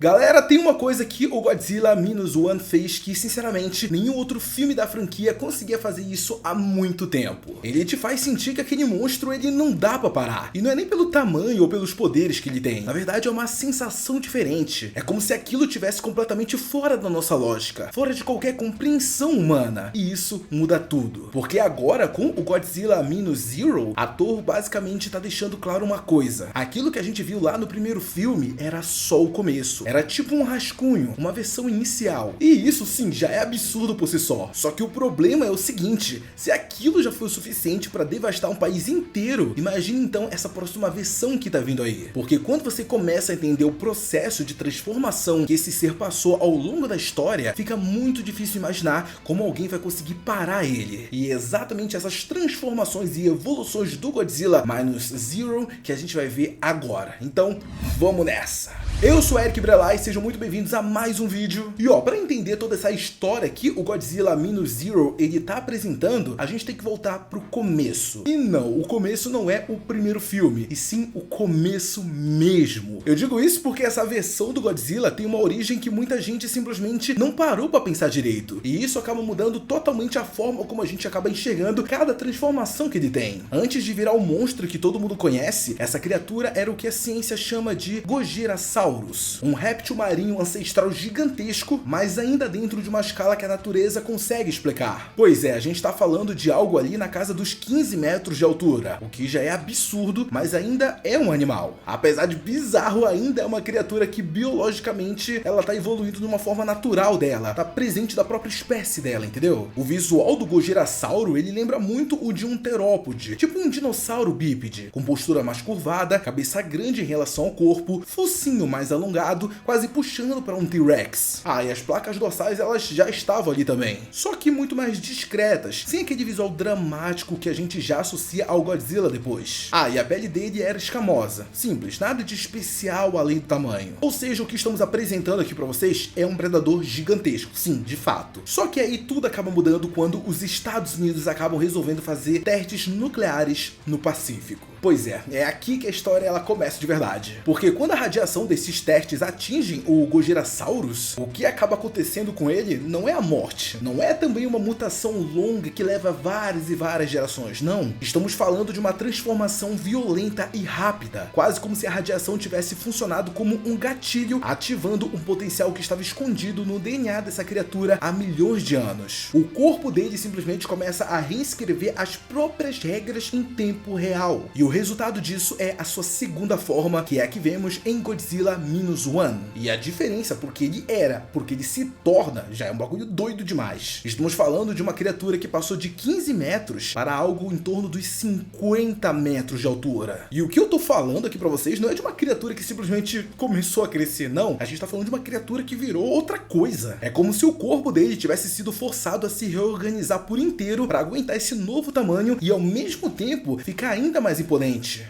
Galera, tem uma coisa que o Godzilla Minus One fez que, sinceramente, nenhum outro filme da franquia conseguia fazer isso há muito tempo. Ele te faz sentir que aquele monstro ele não dá pra parar. E não é nem pelo tamanho ou pelos poderes que ele tem. Na verdade, é uma sensação diferente. É como se aquilo tivesse completamente fora da nossa lógica, fora de qualquer compreensão humana. E isso muda tudo. Porque agora, com o Godzilla Minus Zero, a Toho basicamente tá deixando claro uma coisa. Aquilo que a gente viu lá no primeiro filme era só o começo. Era tipo um rascunho, uma versão inicial. E isso sim, já é absurdo por si só. Só que o problema é o seguinte, se aquilo já foi o suficiente para devastar um país inteiro, imagine então essa próxima versão que tá vindo aí. Porque quando você começa a entender o processo de transformação que esse ser passou ao longo da história, fica muito difícil imaginar como alguém vai conseguir parar ele. E é exatamente essas transformações e evoluções do Godzilla Minus Zero que a gente vai ver agora. Então, vamos nessa! Eu sou Eric Brelay e sejam muito bem-vindos a mais um vídeo. E ó, para entender toda essa história que o Godzilla Minus Zero ele tá apresentando, a gente tem que voltar pro começo. E não, o começo não é o primeiro filme, e sim o começo mesmo. Eu digo isso porque essa versão do Godzilla tem uma origem que muita gente simplesmente não parou pra pensar direito. E isso acaba mudando totalmente a forma como a gente acaba enxergando cada transformação que ele tem. Antes de virar o monstro que todo mundo conhece, essa criatura era o que a ciência chama de Gojirasaurus, um réptil marinho ancestral gigantesco, mas ainda dentro de uma escala que a natureza consegue explicar. Pois é, a gente tá falando de algo ali na casa dos 15 metros de altura, o que já é absurdo, mas ainda é um animal. Apesar de bizarro, ainda é uma criatura que biologicamente ela tá evoluindo de uma forma natural dela, tá presente da própria espécie dela, entendeu? O visual do Gojirasauro, ele lembra muito o de um terópode, tipo um dinossauro bípede, com postura mais curvada, cabeça grande em relação ao corpo, focinho mais alongado, quase puxando para um T-Rex. Ah, e as placas dorsais elas já estavam ali também, só que muito mais discretas, sem aquele visual dramático que a gente já associa ao Godzilla depois. Ah, e a pele dele era escamosa, simples, nada de especial além do tamanho. Ou seja, o que estamos apresentando aqui para vocês é um predador gigantesco, sim, de fato. Só que aí tudo acaba mudando quando os Estados Unidos acabam resolvendo fazer testes nucleares no Pacífico. Pois é, é aqui que a história ela começa de verdade. Porque quando a radiação desses testes atingem o Gojirasaurus, o que acaba acontecendo com ele não é a morte, não é também uma mutação longa que leva várias e várias gerações, não. Estamos falando de uma transformação violenta e rápida, quase como se a radiação tivesse funcionado como um gatilho, ativando um potencial que estava escondido no DNA dessa criatura há milhões de anos. O corpo dele simplesmente começa a reescrever as próprias regras em tempo real. E o resultado disso é a sua segunda forma, que é a que vemos em Godzilla Minus One. E a diferença porque ele se torna, já é um bagulho doido demais. Estamos falando de uma criatura que passou de 15 metros para algo em torno dos 50 metros de altura. E o que eu tô falando aqui pra vocês não é de uma criatura que simplesmente começou a crescer, não. A gente tá falando de uma criatura que virou outra coisa. É como se o corpo dele tivesse sido forçado a se reorganizar por inteiro para aguentar esse novo tamanho e ao mesmo tempo ficar ainda mais imponente.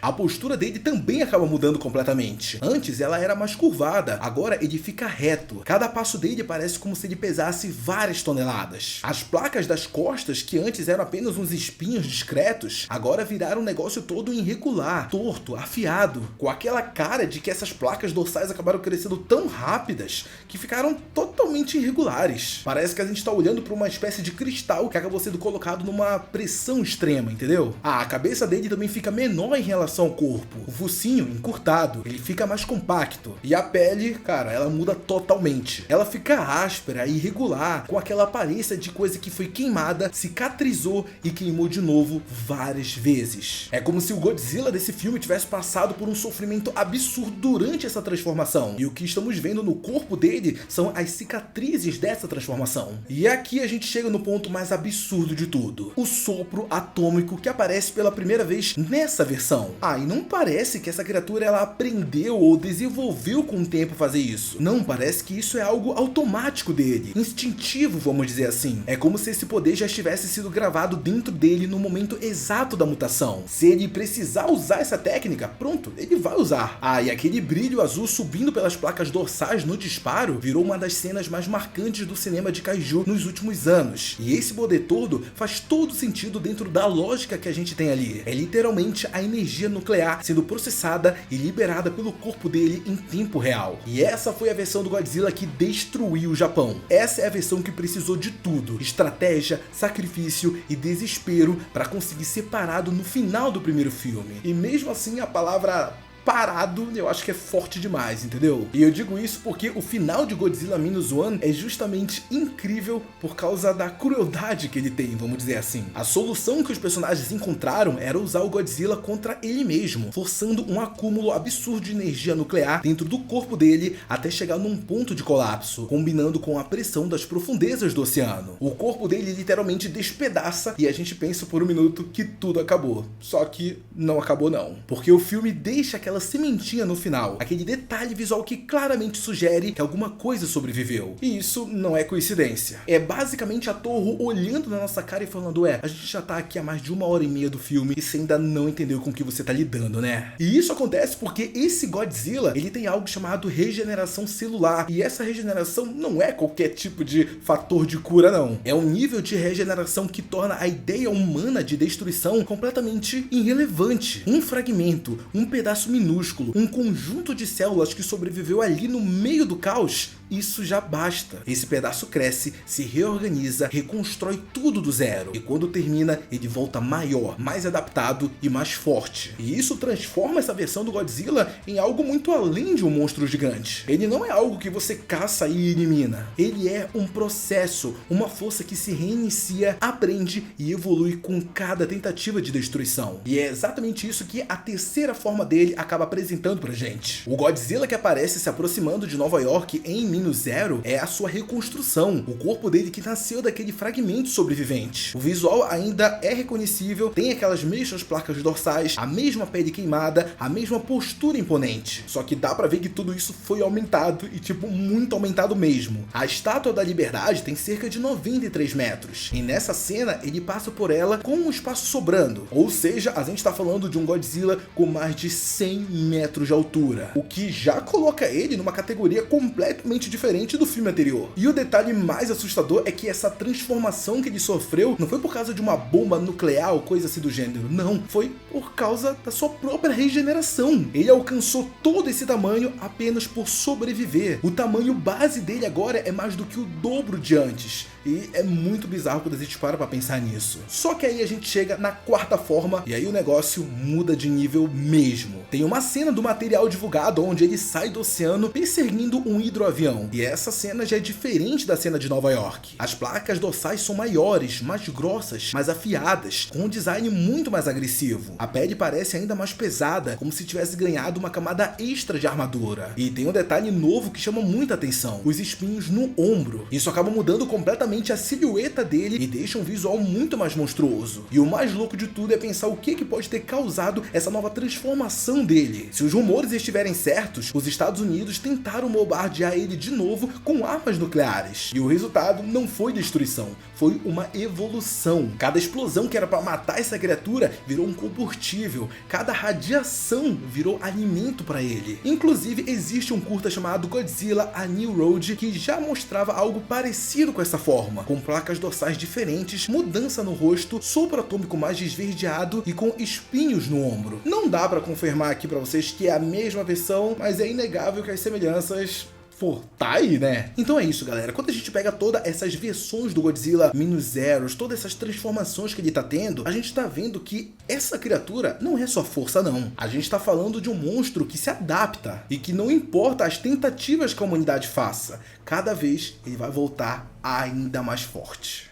A postura dele também acaba mudando completamente. Antes ela era mais curvada, agora ele fica reto. Cada passo dele parece como se ele pesasse várias toneladas. As placas das costas, que antes eram apenas uns espinhos discretos, agora viraram um negócio todo irregular, torto, afiado, com aquela cara de que essas placas dorsais acabaram crescendo tão rápidas que ficaram totalmente irregulares. Parece que a gente está olhando para uma espécie de cristal que acabou sendo colocado numa pressão extrema, entendeu? A cabeça dele também fica menor em relação ao corpo, o focinho encurtado, ele fica mais compacto, e a pele, cara, ela muda totalmente. Ela fica áspera e irregular, com aquela aparência de coisa que foi queimada, cicatrizou e queimou de novo várias vezes. É como se o Godzilla desse filme tivesse passado por um sofrimento absurdo durante essa transformação, e o que estamos vendo no corpo dele são as cicatrizes dessa transformação. E aqui a gente chega no ponto mais absurdo de tudo, o sopro atômico que aparece pela primeira vez nessa versão. Ah, e não parece que essa criatura ela aprendeu ou desenvolveu com o tempo fazer isso. Não, parece que isso é algo automático dele, instintivo, vamos dizer assim. É como se esse poder já tivesse sido gravado dentro dele no momento exato da mutação. Se ele precisar usar essa técnica, pronto, ele vai usar. Ah, e aquele brilho azul subindo pelas placas dorsais no disparo virou uma das cenas mais marcantes do cinema de kaiju nos últimos anos. E esse poder todo faz todo sentido dentro da lógica que a gente tem ali. É literalmente a a energia nuclear sendo processada e liberada pelo corpo dele em tempo real. E essa foi a versão do Godzilla que destruiu o Japão. Essa é a versão que precisou de tudo: estratégia, sacrifício e desespero para conseguir ser parado no final do primeiro filme. E mesmo assim a palavra parado, eu acho que é forte demais, entendeu? E eu digo isso porque o final de Godzilla Minus One é justamente incrível por causa da crueldade que ele tem, vamos dizer assim. A solução que os personagens encontraram era usar o Godzilla contra ele mesmo, forçando um acúmulo absurdo de energia nuclear dentro do corpo dele até chegar num ponto de colapso, combinando com a pressão das profundezas do oceano. O corpo dele literalmente despedaça e a gente pensa por um minuto que tudo acabou. Só que não acabou não, porque o filme deixa aquela sementinha no final, aquele detalhe visual que claramente sugere que alguma coisa sobreviveu. E isso não é coincidência. É basicamente a Toho olhando na nossa cara e falando: a gente já tá aqui há mais de 1h30 do filme e você ainda não entendeu com o que você tá lidando, né? E isso acontece porque esse Godzilla, ele tem algo chamado regeneração celular, e essa regeneração não é qualquer tipo de fator de cura não. É um nível de regeneração que torna a ideia humana de destruição completamente irrelevante. Um fragmento, um pedaço minúsculo, um conjunto de células que sobreviveu ali no meio do caos, isso já basta. Esse pedaço cresce, se reorganiza, reconstrói tudo do zero. E quando termina, ele volta maior, mais adaptado e mais forte. E isso transforma essa versão do Godzilla em algo muito além de um monstro gigante. Ele não é algo que você caça e elimina. Ele é um processo, uma força que se reinicia, aprende e evolui com cada tentativa de destruição. E é exatamente isso que a terceira forma dele acaba apresentando pra gente. O Godzilla que aparece se aproximando de Nova York em Minus Zero é a sua reconstrução, o corpo dele que nasceu daquele fragmento sobrevivente. O visual ainda é reconhecível, tem aquelas mesmas placas dorsais, a mesma pele queimada, a mesma postura imponente. Só que dá pra ver que tudo isso foi aumentado e tipo muito aumentado mesmo. A Estátua da Liberdade tem cerca de 93 metros e nessa cena ele passa por ela com um espaço sobrando. Ou seja, a gente tá falando de um Godzilla com mais de 100 metros de altura, o que já coloca ele numa categoria completamente diferente do filme anterior. E o detalhe mais assustador é que essa transformação que ele sofreu não foi por causa de uma bomba nuclear ou coisa assim do gênero, não, foi por causa da sua própria regeneração. Ele alcançou todo esse tamanho apenas por sobreviver. O tamanho base dele agora é mais do que o dobro de antes. E é muito bizarro quando a gente para pra pensar nisso. Só que aí a gente chega na quarta forma e aí o negócio muda de nível mesmo. Tem uma cena do material divulgado onde ele sai do oceano perseguindo um hidroavião. E essa cena já é diferente da cena de Nova York. As placas dorsais são maiores, mais grossas, mais afiadas, com um design muito mais agressivo. A pele parece ainda mais pesada, como se tivesse ganhado uma camada extra de armadura. E tem um detalhe novo que chama muita atenção: os espinhos no ombro. Isso acaba mudando completamente a silhueta dele e deixa um visual muito mais monstruoso. E o mais louco de tudo é pensar o que pode ter causado essa nova transformação dele. Se os rumores estiverem certos, os Estados Unidos tentaram bombardear ele de novo com armas nucleares. E o resultado não foi destruição, foi uma evolução. Cada explosão que era para matar essa criatura virou um combustível, cada radiação virou alimento para ele. Inclusive, existe um curta chamado Godzilla: A New Road que já mostrava algo parecido com essa forma, com placas dorsais diferentes, mudança no rosto, sopro atômico mais esverdeado e com espinhos no ombro. Não dá para confirmar aqui para vocês que é a mesma versão, mas é inegável que as semelhanças... Pô, tá aí, né? Então é isso, galera. Quando a gente pega todas essas versões do Godzilla Minus Zeros, todas essas transformações que ele tá tendo, a gente tá vendo que essa criatura não é só força, não. A gente tá falando de um monstro que se adapta e que não importa as tentativas que a humanidade faça, cada vez ele vai voltar ainda mais forte.